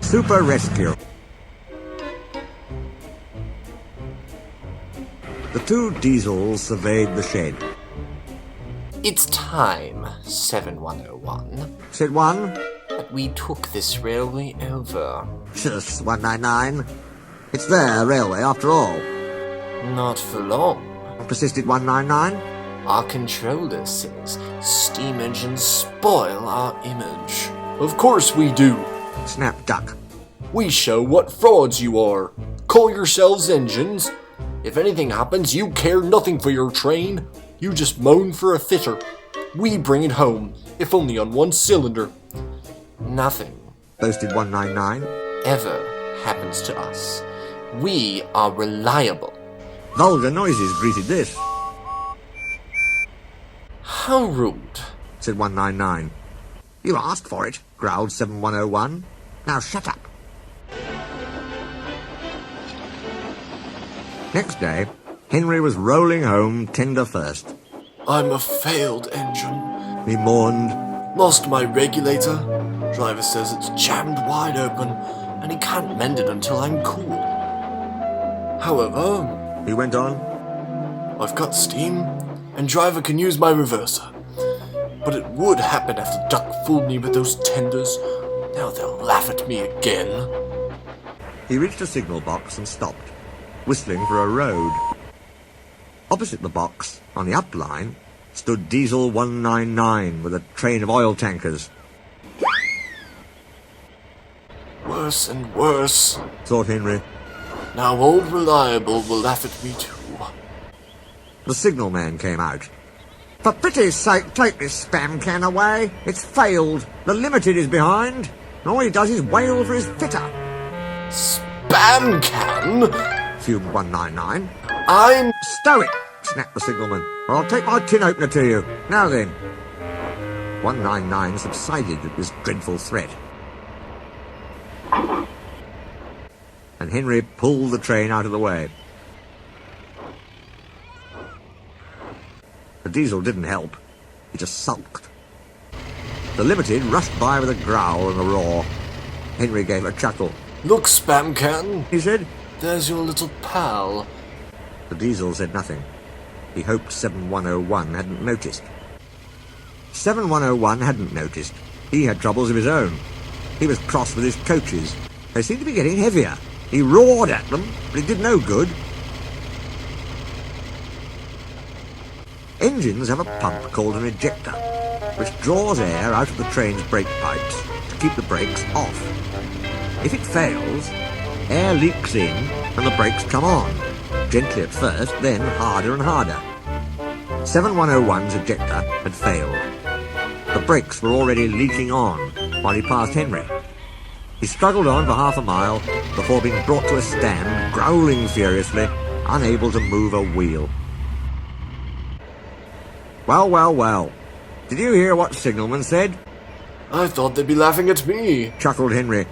Super Rescue. The two diesels surveyed the shed. It's time, 7101, Said one. that we took this railway over. Shush, 199. It's their railway after all. Not for long. Persisted 199. Our controller says steam engines spoil our image. Of course we do. Snap duck. We show what frauds you are. Call yourselves engines. If anything happens, you care nothing for your train. You just moan for a fitter. We bring it home, if only on one cylinder. Nothing Boasted 199. ever happens to us. We are reliable. Vulgar noises greeted this. How rude. Said 199. You asked for it, growled 7101. Now shut up. Next day, Henry was rolling home tender first. I'm a failed engine. He mourned. Lost my regulator. Driver says it's jammed wide open, and he can't mend it until I'm cool. However, He went on. I've got steam, and driver can use my reverser. But it would happen after Duck fooled me with those tenders. Now they'll laugh at me again. He reached a signal box and stopped, whistling for a road. Opposite the box, on the up line, stood Diesel 199 with a train of oil tankers. Worse and worse. Thought Henry. Now old Reliable will laugh at me too. The signalman came out. For pity's sake, take this spam can away. It's failed. The Limited is behind. And all he does is wail for his fitter. Spam can? Fumed 199. I'm... Stow it, snapped the signalman, or I'll take my tin opener to you. Now then. 199 subsided at this dreadful threat. And Henry pulled the train out of the way. The diesel didn't help. He just sulked. The Limited rushed by with a growl and a roar. Henry gave a chuckle. Look, Spam can. He said. There's your little pal. The diesel said nothing. He hoped 7101 hadn't noticed. 7101 hadn't noticed. He had troubles of his own. He was cross with his coaches. They seemed to be getting heavier. He roared at them, but it did no good. Engines have a pump called an ejector, which draws air out of the train's brake pipes to keep the brakes off. If it fails, air leaks in and the brakes come on, gently at first, then harder and harder. 7101's ejector had failed. The brakes were already leaking on while he passed Henry. He struggled on for half a mile before being brought to a stand, growling furiously, unable to move a wheel. Well, well, well. Did you hear what Signalman said? I thought they'd be laughing at me. Chuckled Henry.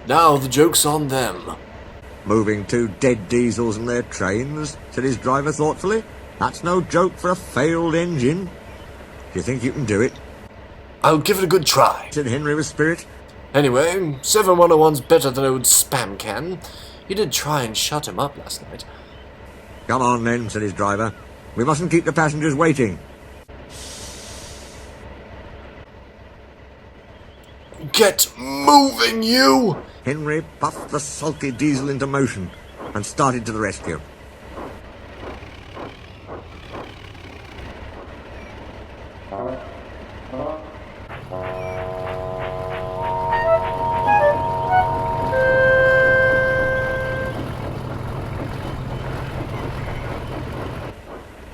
Now the joke's on them. Moving two dead diesels and their trains, said his driver thoughtfully. That's no joke for a failed engine. Do you think you can do it? I'll give it a good try. Said Henry with spirit. Anyway, 7101's better than old Spam can. You did try and shut him up last night. Come on then, said his driver. We mustn't keep the passengers waiting. Get moving, you! Henry puffed the sulky diesel into motion and started to the rescue.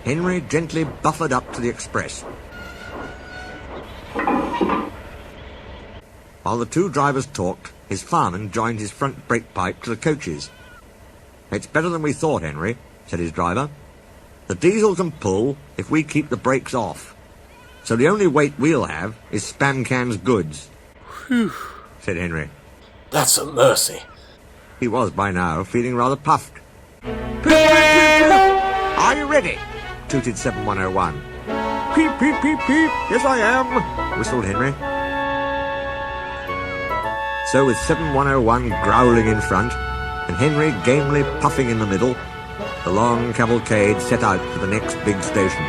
Henry gently buffered up to the express. While the two drivers talked, his fireman joined his front brake pipe to the coaches. It's better than we thought, Henry, said his driver. The diesel can pull if we keep the brakes off. So the only weight we'll have is Spam Can's goods. Whew, said Henry. That's a mercy. He was, by now, feeling rather puffed. Peep, peep, peep, peep. Are you ready? Tooted 7101. Peep, peep, peep, peep. Yes, I am, whistled Henry. So with 7101 growling in front, and Henry gamely puffing in the middle, the long cavalcade set out for the next big station.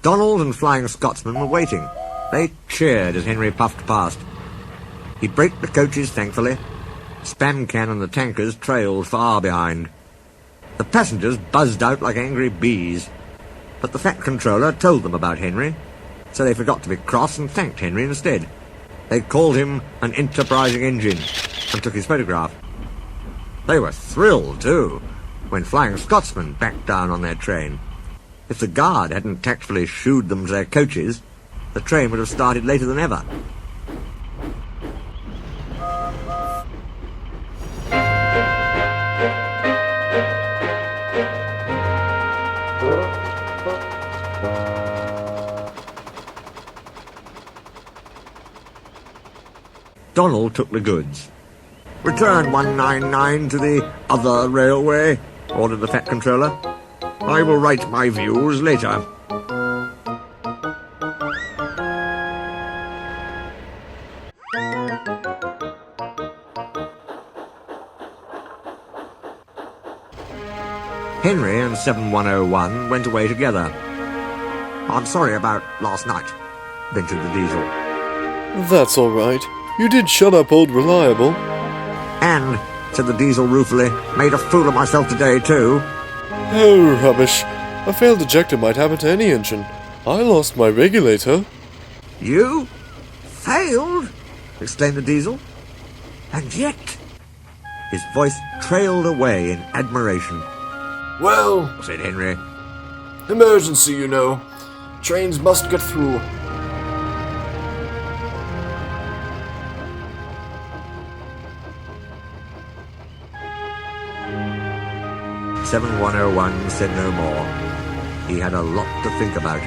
Donald and Flying Scotsman were waiting. They cheered as Henry puffed past. He braked the coaches thankfully. Spam-Can and the tankers trailed far behind. The passengers buzzed out like angry bees. But the Fat Controller told them about Henry, so they forgot to be cross and thanked Henry instead. They called him an enterprising engine and took his photograph. They were thrilled, too, when Flying Scotsman backed down on their train. If the guard hadn't tactfully shooed them to their coaches, the train would have started later than ever. Donald took the goods. "Return 199 to the other railway," ordered the Fat Controller. "I will write my views later." Henry and 7101 went away together. "I'm sorry about last night," ventured the Diesel. That's all right. You did shut up old Reliable. "And," said the Diesel ruefully, "made a fool of myself today, too." Oh, rubbish. A failed ejector might happen to any engine. I lost my regulator. "You? Failed?" exclaimed the Diesel. "And yet—" His voice trailed away in admiration. Well, Said Henry. emergency, you know. Trains must get through. "7101 said no more. He had a lot to think about.